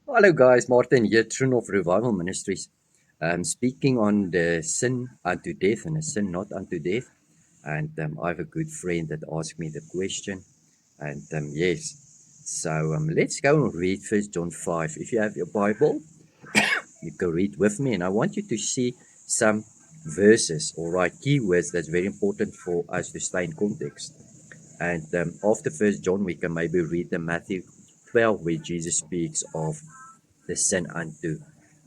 Hello, guys. Martin here, Throne of Revival Ministries. Speaking on the sin unto death and a sin not unto death. And I have a good friend that asked me the question. And yes, so let's go and read First John 5. If you have your Bible, you can read with me. And I want you to see some verses, all right, keywords that's very important for us to stay in context. And after First John, we can maybe read the Matthew 12, where Jesus speaks of the sin unto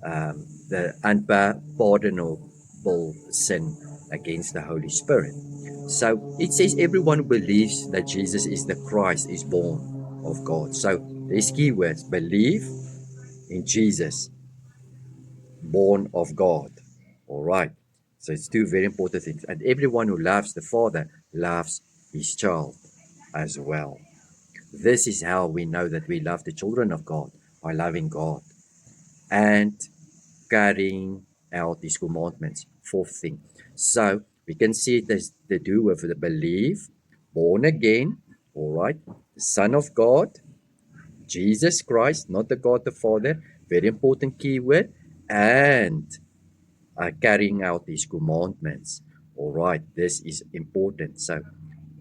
the unpardonable sin against the Holy Spirit. So it says everyone who believes that Jesus is the Christ is born of God. So these keywords: believe in Jesus, born of God. All right. So it's two very important things. And everyone who loves the Father loves his child as well. This is how we know that we love the children of God, by loving God and carrying out his commandments. Fourth thing. So we can see this to do with the belief, born again, all right, the Son of God, Jesus Christ, not the God the Father, very important keyword, and carrying out his commandments. All right, this is important. So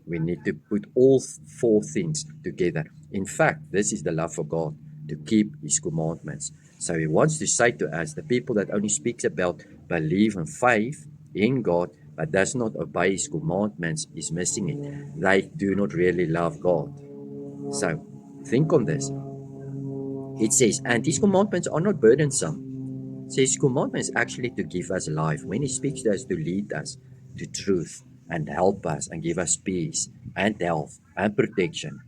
we need to put all four things together. In fact, this is the love for God, to keep his commandments. So he wants to say to us, the people that only speaks about belief and faith in God, but does not obey his commandments, is missing it. They do not really love God. So think on this. It says, and his commandments are not burdensome. So his commandment is actually to give us life. When he speaks to us, to lead us to truth and help us and give us peace and health and protection.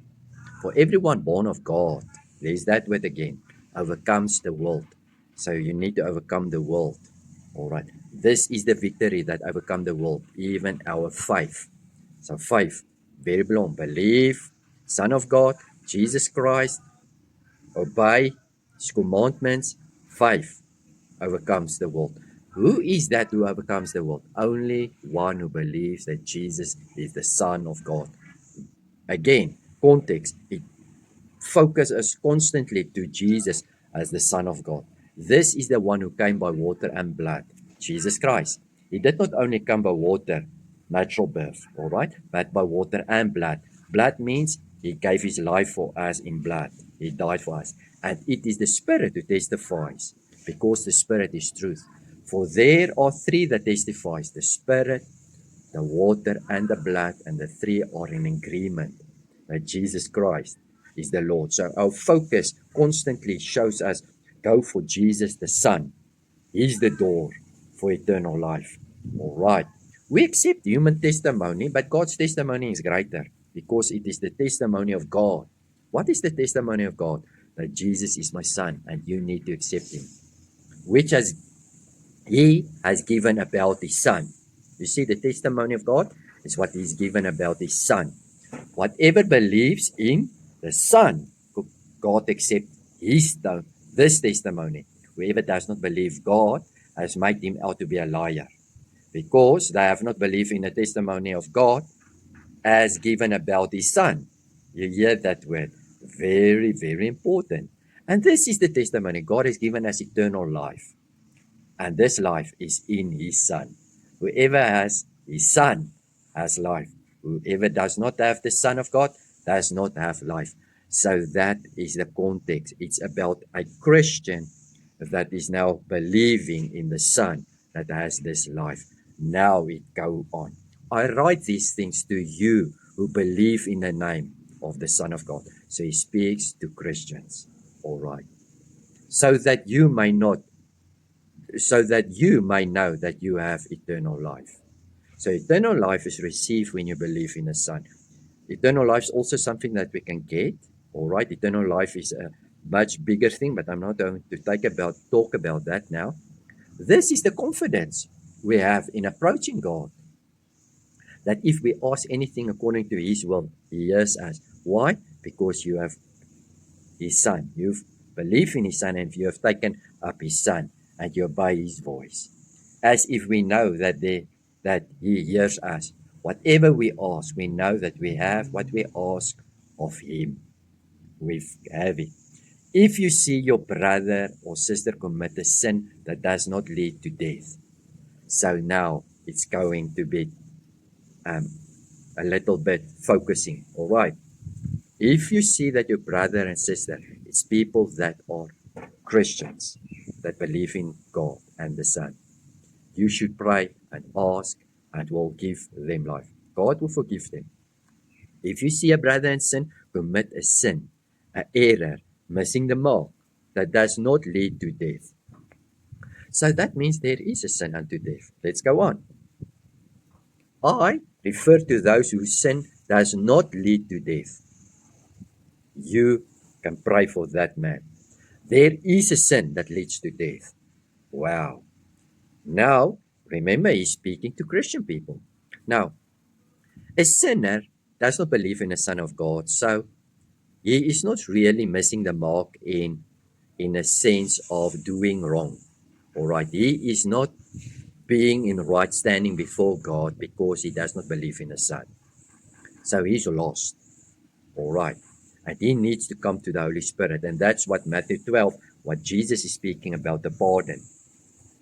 For everyone born of God, there's that word again, overcomes the world. So you need to overcome the world. All right. This is the victory that overcome the world, even our faith. So faith, very long, believe, Son of God, Jesus Christ, obey his commandments, faith overcomes the world. Who is that who overcomes the world? Only one who believes that Jesus is the Son of God. Again, context, it focuses constantly to Jesus as the Son of God. This is the one who came by water and blood, Jesus Christ. He did not only come by water, natural birth, all right, but by water and blood. Blood means he gave his life for us in blood. He died for us. And it is the Spirit who testifies, because the Spirit is truth. For there are three that testifies, the Spirit, the water, and the blood, and the three are in agreement that Jesus Christ is the Lord. So our focus constantly shows us go for Jesus the Son. He's the door for eternal life. All right. We accept human testimony, but God's testimony is greater because it is the testimony of God. What is the testimony of God? That Jesus is my Son and you need to accept him, which has he has given about his Son. You see, the testimony of God is what he's given about his Son. Whatever believes in the Son, God accepts this testimony. Whoever does not believe God has made him out to be a liar, because they have not believed in the testimony of God as given about his Son. You hear that word? Very, very important. And this is the testimony. God has given us eternal life, and this life is in his Son. Whoever has his Son has life. Whoever does not have the Son of God does not have life. So that is the context. It's about a Christian that is now believing in the Son that has this life. Now we go on. I write these things to you who believe in the name of the Son of God. So he speaks to Christians. All right. So that you may not so that you may know that you have eternal life. So eternal life is received when you believe in the Son. Eternal life is also something that we can get. All right, eternal life is a much bigger thing, but I'm not going to talk about that now. This is the confidence we have in approaching God, that if we ask anything according to His will, He hears us. Why? Because you have his Son. You've believed in his Son, and you have taken up his Son, and you obey his voice. As if we know that he hears us. Whatever we ask, we know that we have what we ask of him. We have it. If you see your brother or sister commit a sin that does not lead to death, so now it's going to be a little bit focusing, all right? If you see that your brother and sister is people that are Christians, that believe in God and the Son, you should pray and ask and will give them life. God will forgive them. If you see a brother and sin commit a sin, an error, missing the mark, that does not lead to death. So that means there is a sin unto death. Let's go on. I refer to those whose sin does not lead to death. You can pray for that man. There is a sin that leads to death. Wow. Now, remember, he's speaking to Christian people. Now, a sinner does not believe in the Son of God, so he is not really missing the mark in a sense of doing wrong. All right, he is not being in right standing before God because he does not believe in the Son. So he's lost. All right. And he needs to come to the Holy Spirit. And that's what Matthew 12, what Jesus is speaking about, the pardon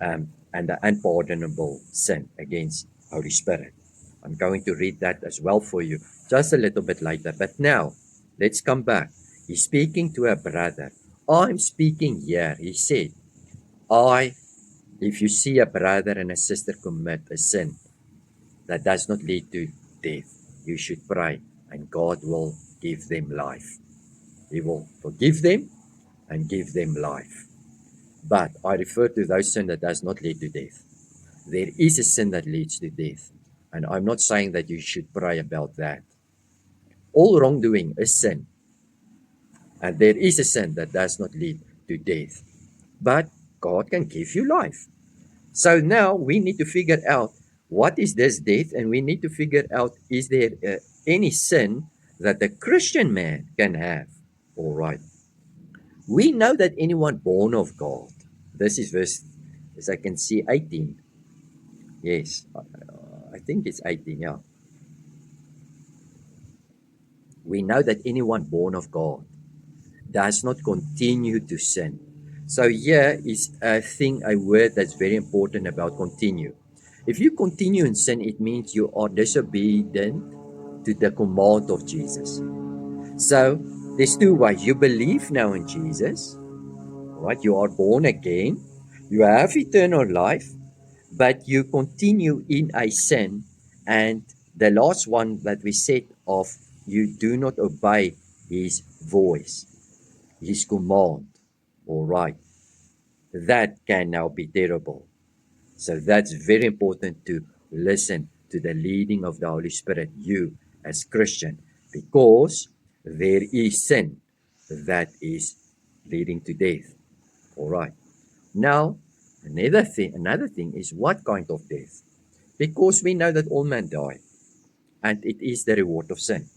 and the unpardonable sin against Holy Spirit. I'm going to read that as well for you just a little bit later. But now, let's come back. He's speaking to a brother. I'm speaking here. He said, if you see a brother and a sister commit a sin that does not lead to death, you should pray and God will give them life. He will forgive them and give them life. But I refer to those sin that does not lead to death. There is a sin that leads to death. And I'm not saying that you should pray about that. All wrongdoing is sin. And there is a sin that does not lead to death. But God can give you life. So now we need to figure out what is this death, and we need to figure out, is there any sin that a Christian man can have? All right. We know that anyone born of God, this is verse, as I can see, 18. Yes, I think it's 18, yeah. We know that anyone born of God does not continue to sin. So here is a word that's very important about continue. If you continue in sin, it means you are disobedient to the command of Jesus. So there's two ways. You believe now in Jesus, right? You are born again. You have eternal life, but you continue in a sin. And the last one that we said of, you do not obey his voice, his command. All right. That can now be terrible. So that's very important to listen to the leading of the Holy Spirit, you as Christian, because there is sin that is leading to death. All right. Now, another thing is what kind of death? Because we know that all men die, and it is the reward of sin.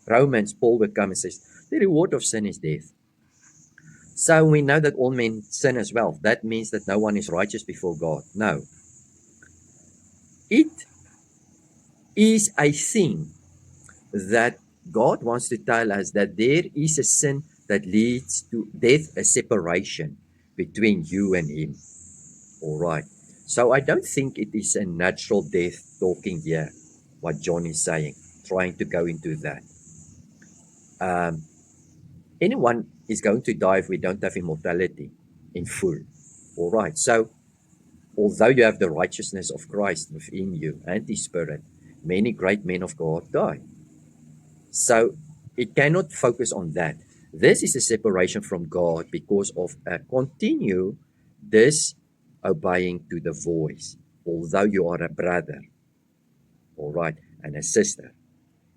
Romans, Paul will come and says, the reward of sin is death. So we know that all men sin as well. That means that no one is righteous before God. No. It is a thing that God wants to tell us, that there is a sin that leads to death, a separation between you and him. All right. So I don't think it is a natural death talking here, what John is saying, trying to go into that. Anyone is going to die if we don't have immortality in full. All right. So although you have the righteousness of Christ within you and his Spirit, many great men of God die. So it cannot focus on that. This is a separation from God because of a continue disobeying to the voice, although you are a brother, all right, and a sister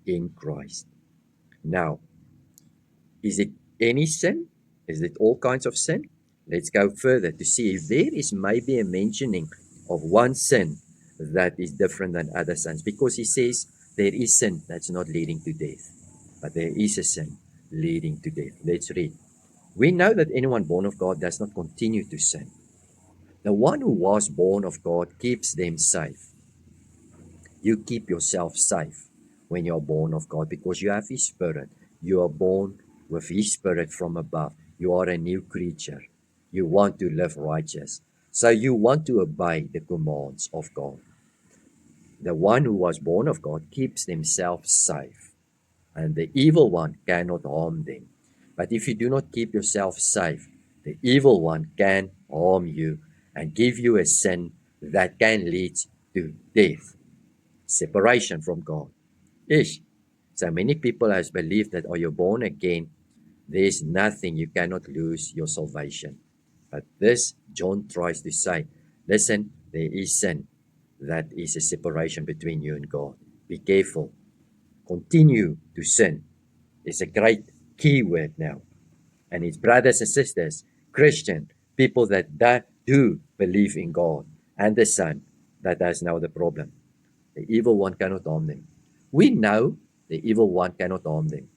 in Christ. Now, is it any sin? Is it all kinds of sin? Let's go further to see if there is maybe a mentioning of one sin that is different than other sins, because he says there is sin that's not leading to death, but there is a sin leading to death. Let's read. We know that anyone born of God does not continue to sin. The one who was born of God keeps them safe. You keep yourself safe when you are born of God because you have his Spirit. You are born with his Spirit from above. you are a new creature. You want to live righteous. So you want to obey the commands of God. The one who was born of God keeps themselves safe, and the evil one cannot harm them. But if you do not keep yourself safe, the evil one can harm you and give you a sin that can lead to death, separation from God. Ish. So many people has believed that, are you born again? There is nothing, you cannot lose your salvation. But this, John tries to say, listen, there is sin. That is a separation between you and God. Be careful. Continue to sin. It's a great key word now. And it's brothers and sisters, Christian, people that do believe in God and the Son, that is now the problem. The evil one cannot harm them. We know the evil one cannot harm them.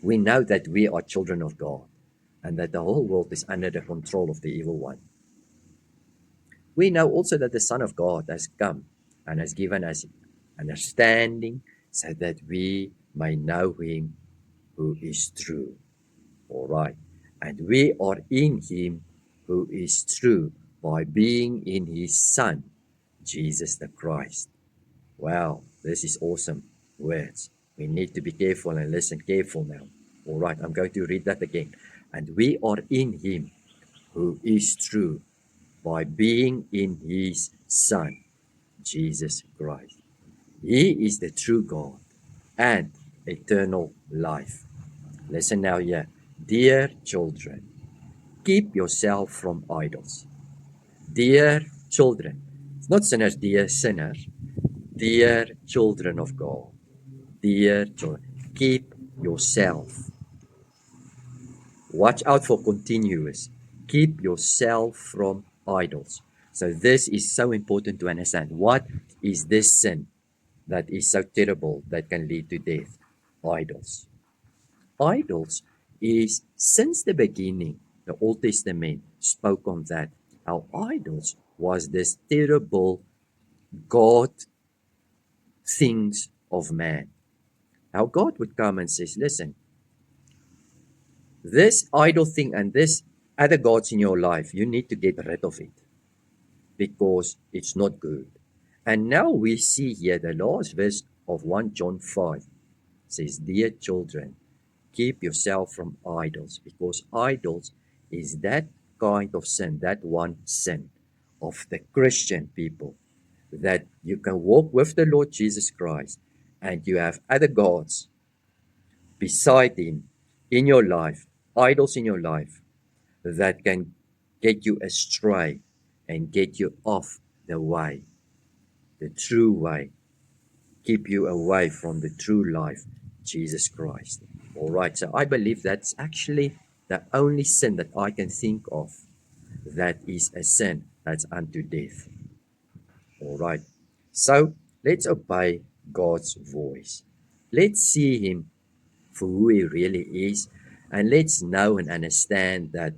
We know that we are children of God and that the whole world is under the control of the evil one. We know also that the Son of God has come and has given us understanding so that we may know him who is true. All right. And we are in him who is true by being in his Son, Jesus the Christ. Wow, this is awesome words. We need to be careful and listen careful now. All right, I'm going to read that again. And we are in him who is true by being in his Son, Jesus Christ. He is the true God and eternal life. Listen now here. Dear children, keep yourself from idols. Dear children, it's not sinners, dear sinners. Dear children of God, dear children, keep yourself. Watch out for continuous. Keep yourself from idols. So this is so important to understand. What is this sin that is so terrible that can lead to death? Idols. Idols is, since the beginning, the Old Testament spoke on that. How idols was this terrible God things of man. How God would come and says, listen, this idol thing and this other gods in your life, you need to get rid of it because it's not good. And now we see here the last verse of 1 John 5 says, dear children, keep yourself from idols, because idols is that kind of sin, that one sin of the Christian people, that you can walk with the Lord Jesus Christ and you have other gods beside him in your life, idols in your life, that can get you astray and get you off the way, the true way, keep you away from the true life, Jesus Christ. All right, so I believe that's actually the only sin that I can think of that is a sin that's unto death. All right, so let's obey God's voice. Let's see him for who he really is, and let's know and understand that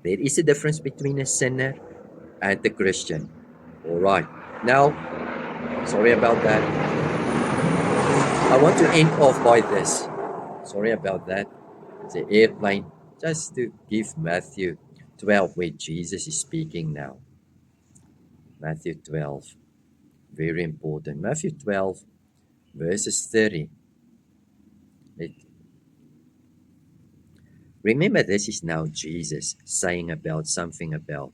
there is a difference between a sinner and the Christian. All right, now, sorry about that. I want to end off by this. Sorry about that. It's an airplane. Just to give Matthew 12, where Jesus is speaking now. Matthew 12. Very important. Matthew 12, verses 30. Remember, this is now Jesus saying about something about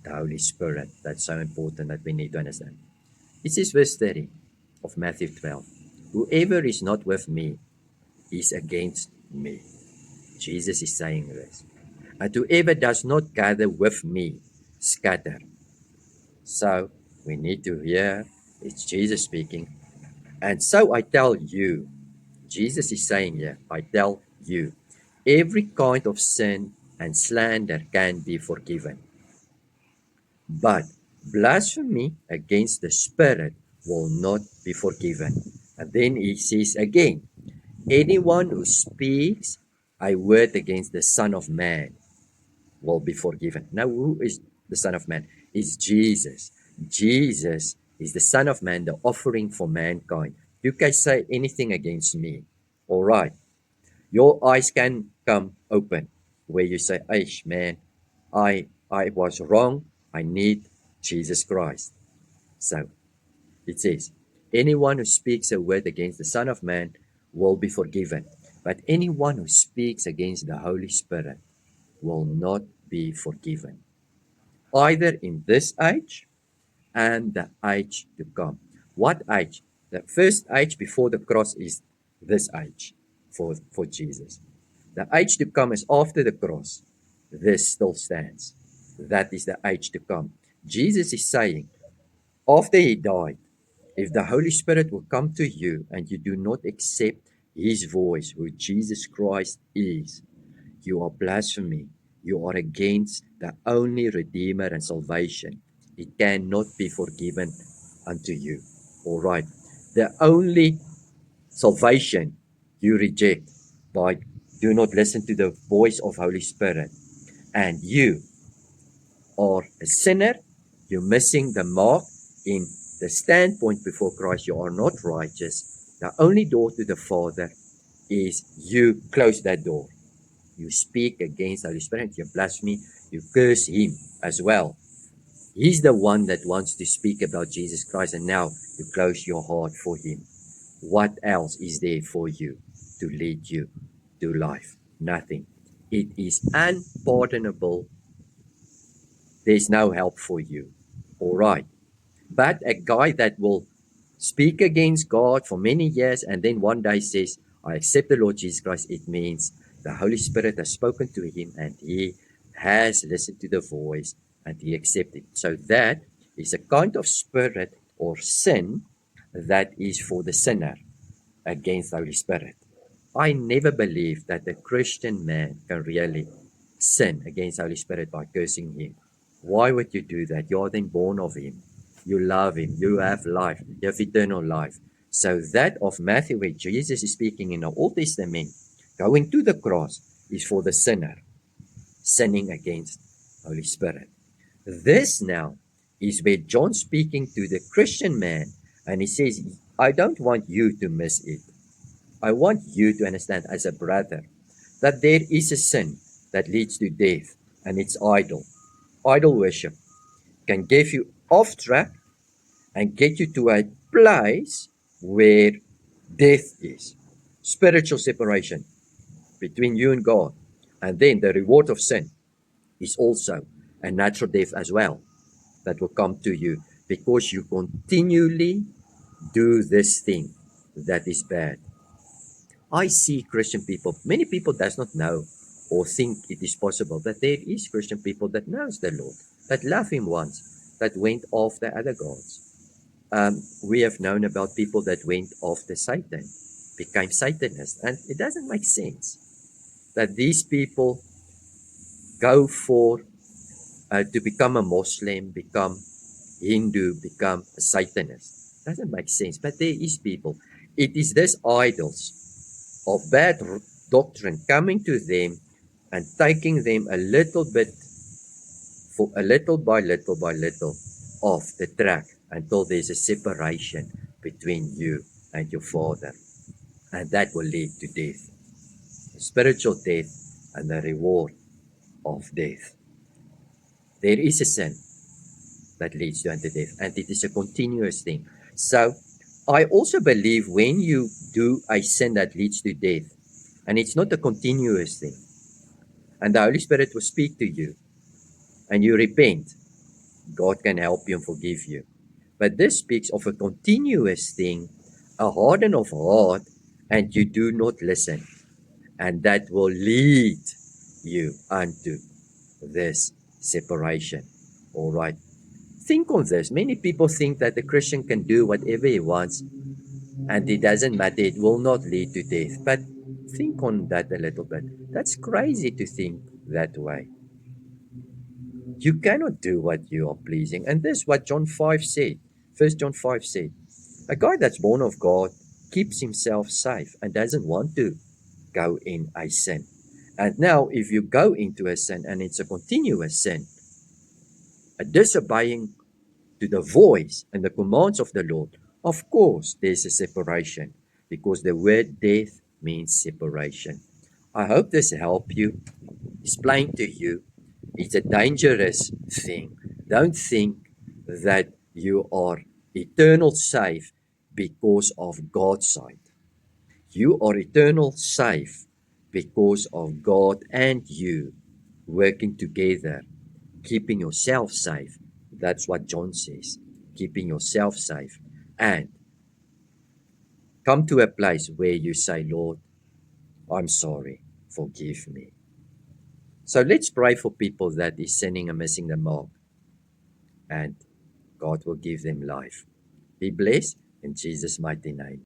the Holy Spirit. That's so important that we need to understand. It says verse 30 of Matthew 12. Whoever is not with me is against me. Jesus is saying this. And whoever does not gather with me, scatter. So we need to hear, it's Jesus speaking. And so I tell you, Jesus is saying here, I tell you, every kind of sin and slander can be forgiven. But blasphemy against the Spirit will not be forgiven. And then he says again, anyone who speaks a word against the Son of Man will be forgiven. Now, who is the Son of Man? It's Jesus. Jesus is the Son of Man, the offering for mankind. You can say anything against me. All right. Your eyes can come open. where you say, "Aish, man, I was wrong. I need Jesus Christ." So it says, anyone who speaks a word against the Son of Man will be forgiven, but anyone who speaks against the Holy Spirit will not be forgiven, either in this age and the age to come. What age? The first age before the cross is this age for Jesus. The age to come is after the cross. This still stands. That is the age to come. Jesus is saying, after he died, if the Holy Spirit will come to you and you do not accept his voice, who Jesus Christ is, you are blaspheming. You are against the only Redeemer and salvation. It cannot be forgiven unto you. All right. The only salvation you reject by do not listen to the voice of Holy Spirit. And you are a sinner. You're missing the mark in the standpoint before Christ. You are not righteous. The only door to the Father is you close that door. You speak against the Holy Spirit, you blaspheme, you curse him as well. He's the one that wants to speak about Jesus Christ, and now you close your heart for him. What else is there for you to lead you to life? Nothing. It is unpardonable. There's no help for you. All right. But a guy that will speak against God for many years and then one day says, I accept the Lord Jesus Christ, it means the Holy Spirit has spoken to him and he has listened to the voice and he accepted. So that is a kind of spirit or sin that is for the sinner against the Holy Spirit. I never believed that a Christian man can really sin against the Holy Spirit by cursing him. Why would you do that? You are then born of him. You love him. You have life. You have eternal life. So that of Matthew, where Jesus is speaking in the Old Testament, going to the cross, is for the sinner, sinning against Holy Spirit. This now is where John speaking to the Christian man, and he says, I don't want you to miss it. I want you to understand as a brother that there is a sin that leads to death, and it's idol. Idol worship can get you off track and get you to a place where death is. Spiritual separation between you and God. And then the reward of sin is also a natural death as well that will come to you because you continually do this thing that is bad. I see Christian people, many people does not know or think it is possible that there is Christian people that knows the Lord, that love him once, that went after other gods. We have known about people that went after Satan, became Satanists, and it doesn't make sense that these people go for to become a Muslim, become Hindu, become a Satanist. Doesn't make sense, but there is people. It is these idols of bad doctrine coming to them and taking them a little bit, for a little by little by little, off the track until there's a separation between you and your Father. And that will lead to death, spiritual death, and the reward of death. There is a sin that leads to unto death, and it is a continuous thing. So I also believe when you do a sin that leads to death, and it's not a continuous thing, and the Holy Spirit will speak to you, and you repent, God can help you and forgive you. But this speaks of a continuous thing, a harden of heart, and you do not listen. And that will lead you unto this separation. All right. Think on this. Many people think that the Christian can do whatever he wants, and it doesn't matter. It will not lead to death. But think on that a little bit. That's crazy to think that way. You cannot do what you are pleasing. And this is what John 5 said. 1 John 5 said, a guy that's born of God keeps himself safe and doesn't want to go in a sin. And now if you go into a sin and it's a continuous sin, a disobeying to the voice and the commands of the Lord, of course there's a separation, because the word death means separation. I hope this helped you, explain to you. It's a dangerous thing. Don't think that you are eternal safe because of God's side. You are eternal safe because of God and you working together, keeping yourself safe. That's what John says, keeping yourself safe. And come to a place where you say, Lord, I'm sorry, forgive me. So let's pray for people that is sinning and missing the mark, and God will give them life. Be blessed in Jesus' mighty name.